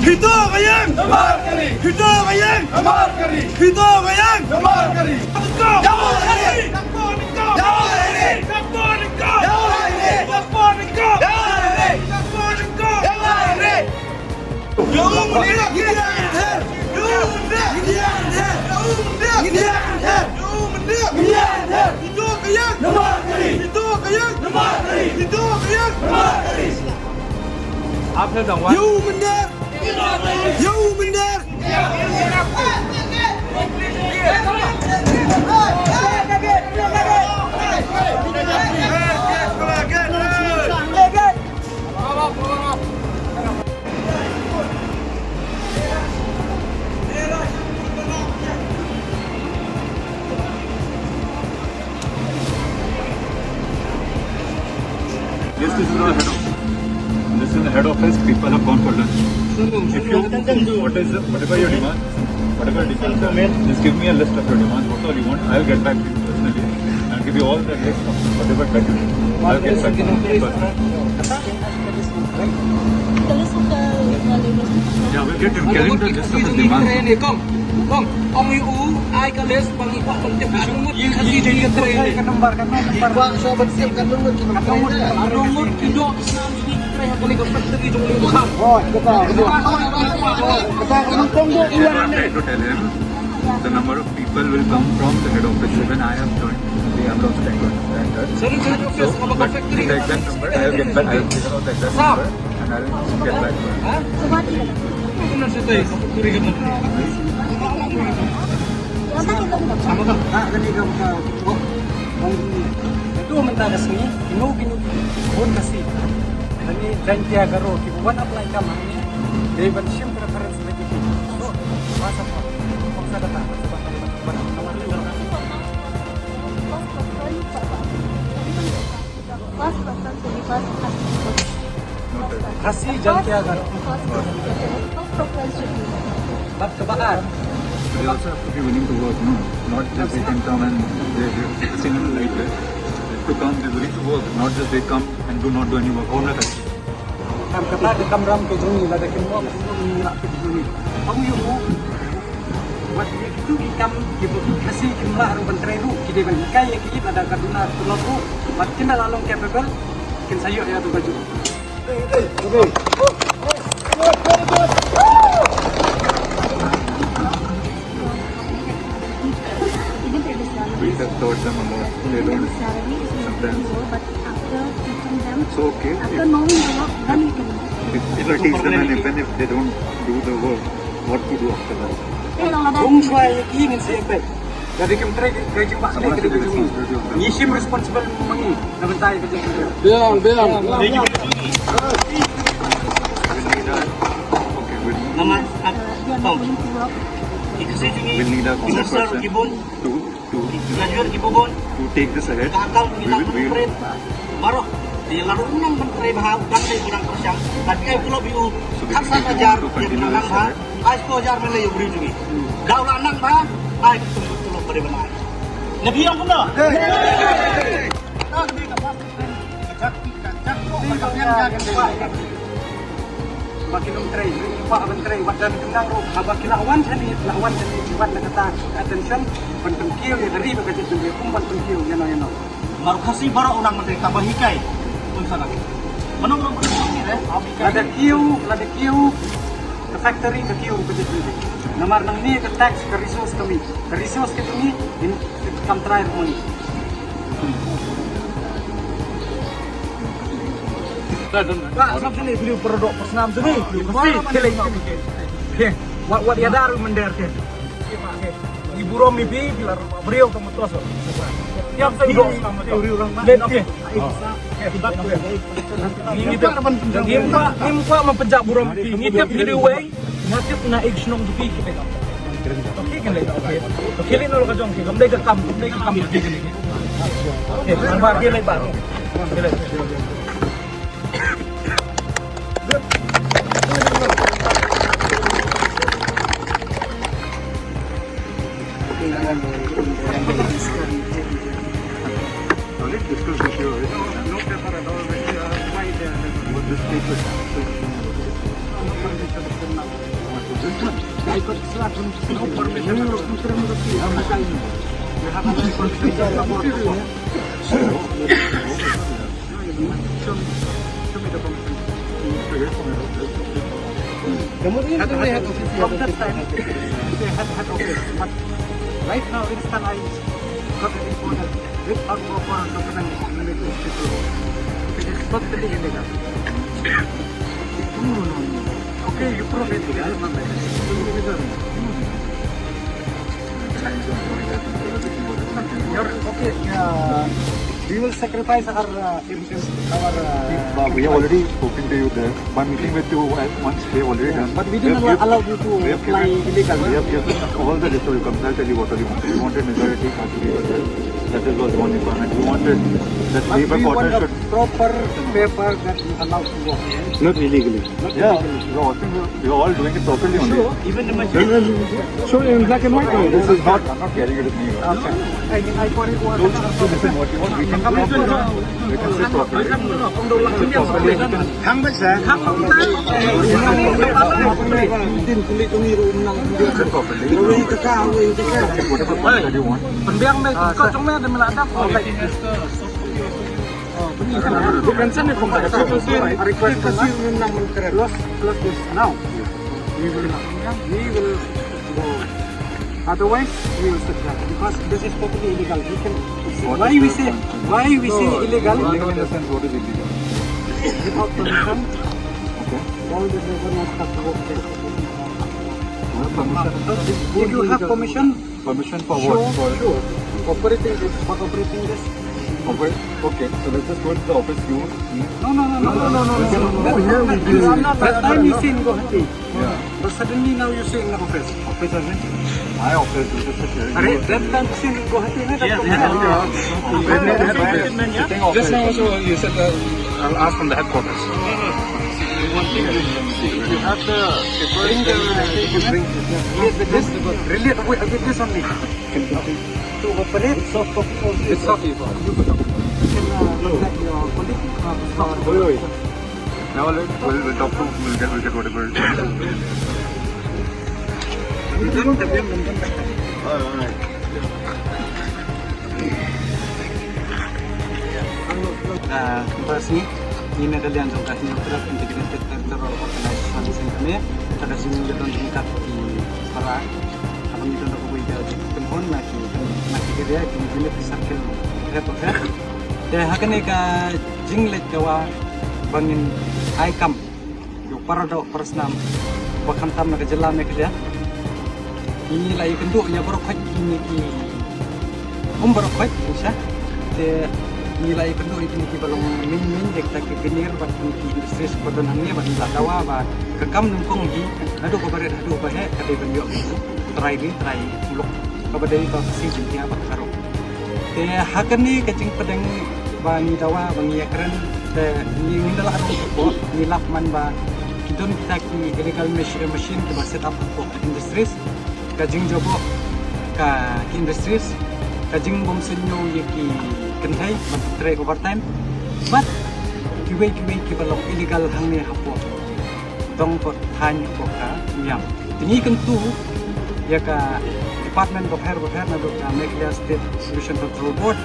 Hidayang Namarkari, Hidayang Namarkari, Hidayang Namarkari. Jawab hari, jawab hari, jawab hari, आप फिर जाऊंगा Yes, this is our head office. This is the head office. People have gone for lunch. If you, whatever your demand, just give me a list of your demands. What all you want, I'll get back to you personally. I'll give you all the list of whatever that you need. I'll get back to you personally. Yeah, we'll get him. Getting the list of his demands. Kong, ông yêu ai ka les bang iwa pang tip arungut kasi jadi katre Nomor sobat siapkan nomor arungut kido isam ini katre hakali ka factory jong liu kham I tried to tell him the number of people will come from the head office. When I have joined, they have also trying to understand that. Sering office ka But factory the exact number, I'll get back. I'll figure out the exact number and I'll get back to him. ha kung nasa tayo factory ka sama ka Itu mentagas ni, inu pun kasi. Kami janji agaro, kibuan apply kami ni, dari bansim preference lagi tu. So, masa apa? Masa datang, sebab kami barang kamar ni barang. Kasi janji agaro. Bab kebaan. They also have to be willing to work, no? Not just they can come and they're single like this. To come, they're willing to work, not just they come and do not do any work. All that. Kam kata di kamram ke juni, lada kemua mesti nak ke juni. Kamu yang mau buat itu ikam ibu kasih jumlah orang benteru, kita berikai yang kita ada kaduna tulaku, makin lalong capable, kin sayur ya tu baju. We have taught them a lot. They don't sometimes. So okay. If I teach them and even if they don't do the work, what to do after that? Kung saya ingin sampai dari kementerian gaji pak saya ke juni, nyisim responsible mengi, namun saya kerja kerja. bilang We'll need nama ikasi we'll jungi need a contact person kibun ngajar kibun to take this ahead. kakal kita We will, baru di lalu unang menteri bahag dan dari kurang persiang dan kayak pulau biu kaksan ajar yang menang bah ais ko ajar melay beri jungi daulah nang bah ais tulu pada benar nabi yang pun dah Bagi menteri, pak menteri, badan tentang bagi lawan sini buat kata attention, penting kiu ya dari bekerja sendiri, penting kiu ya no. baru kasih baru unang menteri tambah hikai pun sana menurut ini Lada kiu, ke factory ke kiu bekerja sendiri. Nomor nang ni ke tax ke resource kami ini kam terakhir money. Pak, sampai ni beliau produk personam tu ni. Mesti kelai nak. Wat dia dah mender ke. Ibu Romi bi bilar beliau kamu tos. Tiap saya dong sama tu. Dan okey. Ini tu Impak mempejak Bu Romi. Ini tiap video way. Natip na ignong tu pi kita. Okey kan lagi. Okey ni nak kajong ke. Kamdai ke kam pergi ke ni. Okey, nampak dia lagi baru. let's discuss this here. No paper at all. Why This paper. No permission. Right now, instant I got an important without proper document. It is totally illegal. Okay, you prove it. Okay, we will sacrifice our We have already spoken to you there. My meeting with you once they have already done. but we didn't allow you to We have fly illegal. We have given all the list of requirements. I'll tell you what all you wanted. You wanted majority contribution. That is was one requirement. You wanted that But labor we want quarter a should proper paper that you allow to go. not illegally. Not Yeah, illegally. you are all doing it properly only. Even the machine. Show in black and white. This is not. I'm not carrying it with me. Okay. I mean, I thought it was. So listen, what you want, we can sit properly. Khang besar. Sit properly. Whatever part that you want. Pendiang deh, kau cuma ada melada. Bukan sana kau tak ada. Request kasih menang close this now. We will go. Otherwise, we will sit down because this is totally illegal. We can. Why we say illegal? Illegal in the sense, what is illegal? Without permission, Okay. all the labor must have to work there. Permission. If you have permission, Permission for sure, what? sure. Operating this, for operating this. Okay, so let's just go to the office. You, me. No. That time you say in Guwahati, Yeah. but suddenly now you say in the office. Office again. My office is just sit here. Arey, that time you say in Guwahati, na? Just now also you said I'll ask from the headquarters. you have the Bring the this really with this only. To operate, so It's not you. you can contact your colleague. Wait. Now we'll talk to, we'll get whatever. Firstly, ini adalah yang jangka Internet Integrated Territorial Organization kami. Ada sini jadon tingkat di para abang itu nak buat jadi penghon nak kira di bilik circle repot. Dah hakan eka jinglet kawa bangin aikam. Yo para do persnam bakam tam nak jalan nak dia. Ini lagi kenduk nya berokhat ini ki berokhat bisa. Nilai penduduk ini belum min dek tak kenir bat ni industri sekolah hangnya bat tak dawa ba kekam nungkong di adu ko baret adu ba he kade banyo try muluk kabadai ba si jintia bat karo te hakan ni kacing pedang ba ni dawa ba ni keren te ni ngindala adu ko ni lapman ba kidon kita ki illegal machine ke ba set up ko industries kajing jobo ka industries kajing bom senyo yeki kentai try overtime but kiway balong illegal hangni hapo dong ko than ko ka nyam tingi kentu ya ka department of health na do ka Meghalaya State Pollution Control Board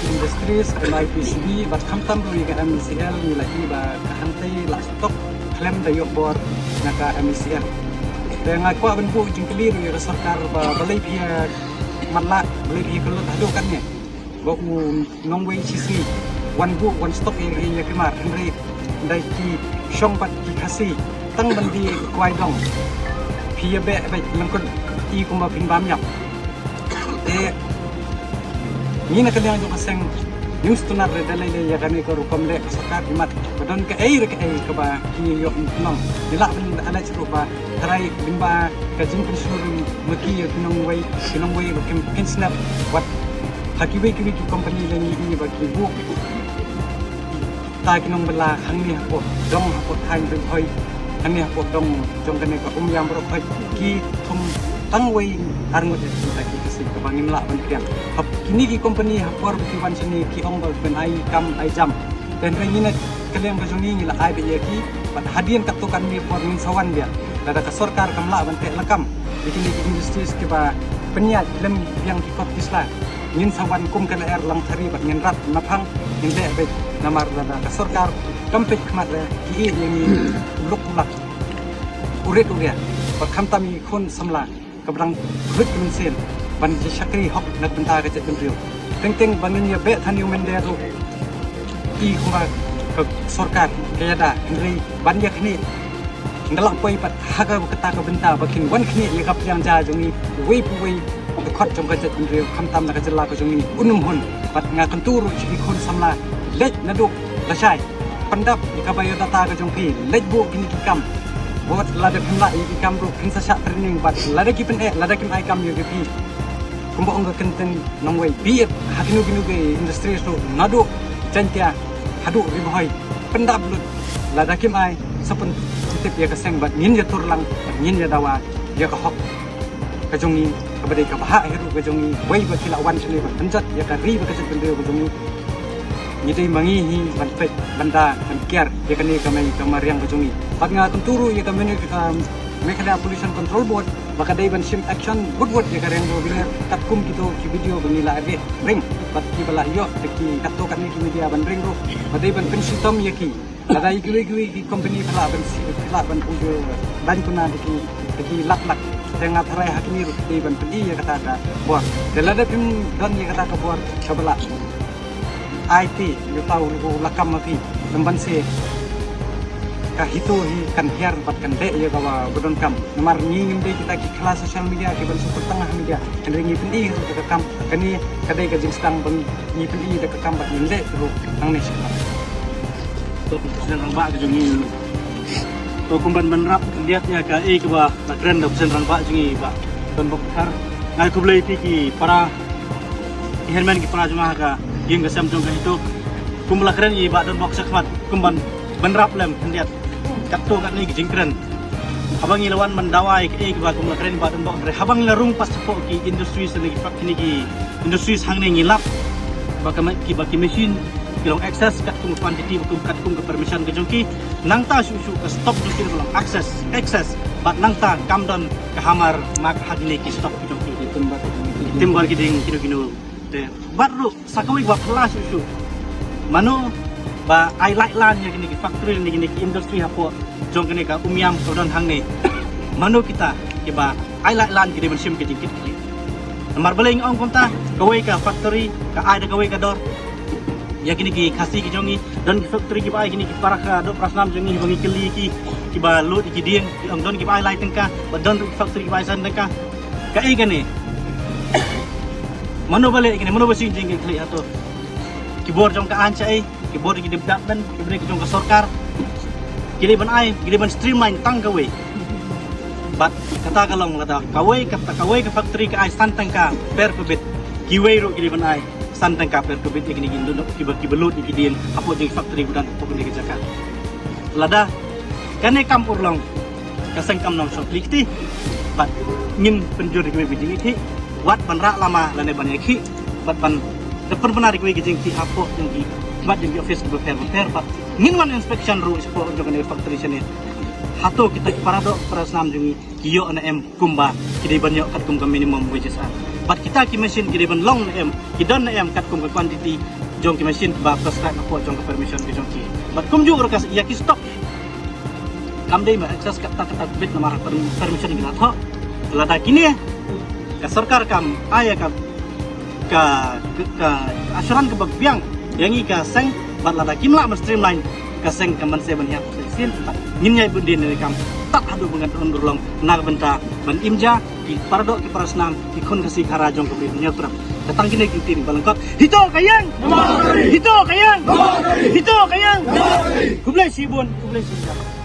industries IPCB but kamtam do ya MCL ni lagi ba hantai la stop claim da yo board na ka MCL dengan ko aben bu jingkeli ya sarkar ba balai pia matla balai pia kelut hadu kan ni Baku nongway sisi one book one stop area kemar Henry dai ki shong pat ki khasi tang bandi kwai dong phia be bai langkon I kuma pin bam yap e ni na kalian jo kaseng news tunar re dalai le ya kami ko rukom le sakar imat badon ka ai ka ba ki yo nong dila bin ala chru ba try bimba ka jing kun shuru maki kinongway kin snap what Hakiwi ki company lagi ini bagi bu tak kinong bela hangni hapo dong hapo tang ben hoi hangni hapo dong jong kene ka yam ro ki thum tangwei arngot tak ki kasi ka bangin la ban kian hap kini ki company hapor ki wan sini ki ong ben ai kam ai jam dan ringin kalian bajuni ni lah ai be yaki pat hadian katukan ni pormin sawan dia lada ka sarkar kamla bante lakam bikin industri ke ba penyat lem yang kikot isla ngin sawan kum kala er lang thari bat ngin rat naphang ngin le be namar lada ka sarkar kampik kmat le ki ni luk lak uret uria pat khamtami khon samla kabrang hut min sen ban ji sakri hok nak benta ka jet riu teng banin ya be thaniu men de ru i kuma ke sarkar kayada ngri ban ya khni ngalak poi pat haga kata ka benta bakin wan khni ya kap yang ja jungi wei pu wei the khot jong ka jet riu khamtam na ka jela ka jungi unum hon pat nga kanturu chi khon samla lej na duk la shai pandap ka bayo data ka jong pi lej bu kini kam buat lada kena iki kam ru kin sa training bat lada ki pen lada kim ai kam yo ki kumbo ong kenten nongwei bi hakinu ginu ge industri so nadu chantia hadu ri boy pendap lut lada kim ai sapen tip ya kaseng bat ngin ya turlang ngin ya dawa ya ka hok ka jongi ka badai ka baha heru ka jongi wei ba kila wan sini ba penjat ya ka ri ba ka bende ka jongi ni dei mangi hi ban pet banda ban kiar ya kani kamai kamariang ka jongi pat nga turu ya ka menu ka Mekhada Pollution Control Board baka dai ban sim action good ya kareng do binar tatkum kito ki video banila ade ring pat ki bala yo ki katto kan ki media ban ring ro badai ban pensitom yaki ada igui ki company pala ban ujo ban kuna ki lak tengah tharai hakini ro dai ban pedi ya kata ka bor delada pim dan ya kata ka bor sabala IT yo tahu lu lakam mafi temban se kahito hi kan hiar pat kan de ya kawa bodon kam namar ngin de kita ki kelas sosial media ki ban super tengah media kan ringi pendi ru ka kam kani kadai ka jing stang bang ni pendi de ka kam bat ngin de ru ang ne sikap to sen rang ba ka jungi to kumban menrap lihat ya ka e ka ba na kren da sen rang ba jungi ba ton bokar ngai ku blai ki para herman ki para juma ka ging ka sam jong ka itu kumla kren i ba don bok sakmat kumban menrap lem lihat katto kat ni jing kren habang ilawan mendawai ke ba kumla kren ba don bok habang larung pas po ki industri seni fak ki industri hang ni ngilap ba ki mesin kilong access kat kum quantity kat kum ke permission ke jongki nangta susu ke stop du kir belum access bat nangta kam don ke hamar mak hadine ki stop ke jongki timbar ki ding kino te baru sakawi ba kelas susu mano ba ai like lan ya kini factory ni kini industri hapo jong kini ka umiam ko don hang ni mano kita ke ba ai like lan kini bensim ke dikit nomor beling ong konta kawai ka factory ka ai da kawai ka dor ya kini ki kasih ki jongi dan ki factory ki ba kini ki paraka do prasnam jongi bangi keli ki ba lut ki ding ong don ki ba lai tengka ba don factory ki ba san tengka ka ai kani mano balik kini mano basing jing ki ato ki bor jong ka ancha ai ki bor ki debdak dan ki beri ki jong ka sarkar kili ban ai kili ban streamline tang kawai bat kata kalong kata kawai ka factory ka ai san tengka per kubit kiwei ro kili ban ai santang kaper kubit ikini gindu ki belut ikidin apo jeng factory budan apo ni ke lada kane kam urlong kaseng kam nong soklikti bat ngin penjur ki bijing iki wat panra lama lane ban iki bat ban depan benar ki jeng ki apo jeng ki bat jeng office ki repair bat ngin wan inspection ru ipo jeng ne factory sene hato kita parado prasnam jeng kiyo na em kumba kidi banyo kat kum minimum wages bat kita ki mesin ki ban long na em ki don na em kat kum quantity jong ki mesin ba prescribe na po jong ka permission ki jong ki bat kum ju urkas ya ki stop kam dei ma access kat ta bit na mar permission ki tho lada kini ka sarkar kam aya ka asuran ke bagbiang yang i ka seng bat lada kimla ma streamline ka seng ka man 7 ya sin ngin nyai bundin ni kam tak hadu bengan undurlong nak benta ban imja ki parado ki parasnam ki khon kasih karajong ke dunia terap datang kini kitin balangkot hito kayang kublai sibun kublai sibun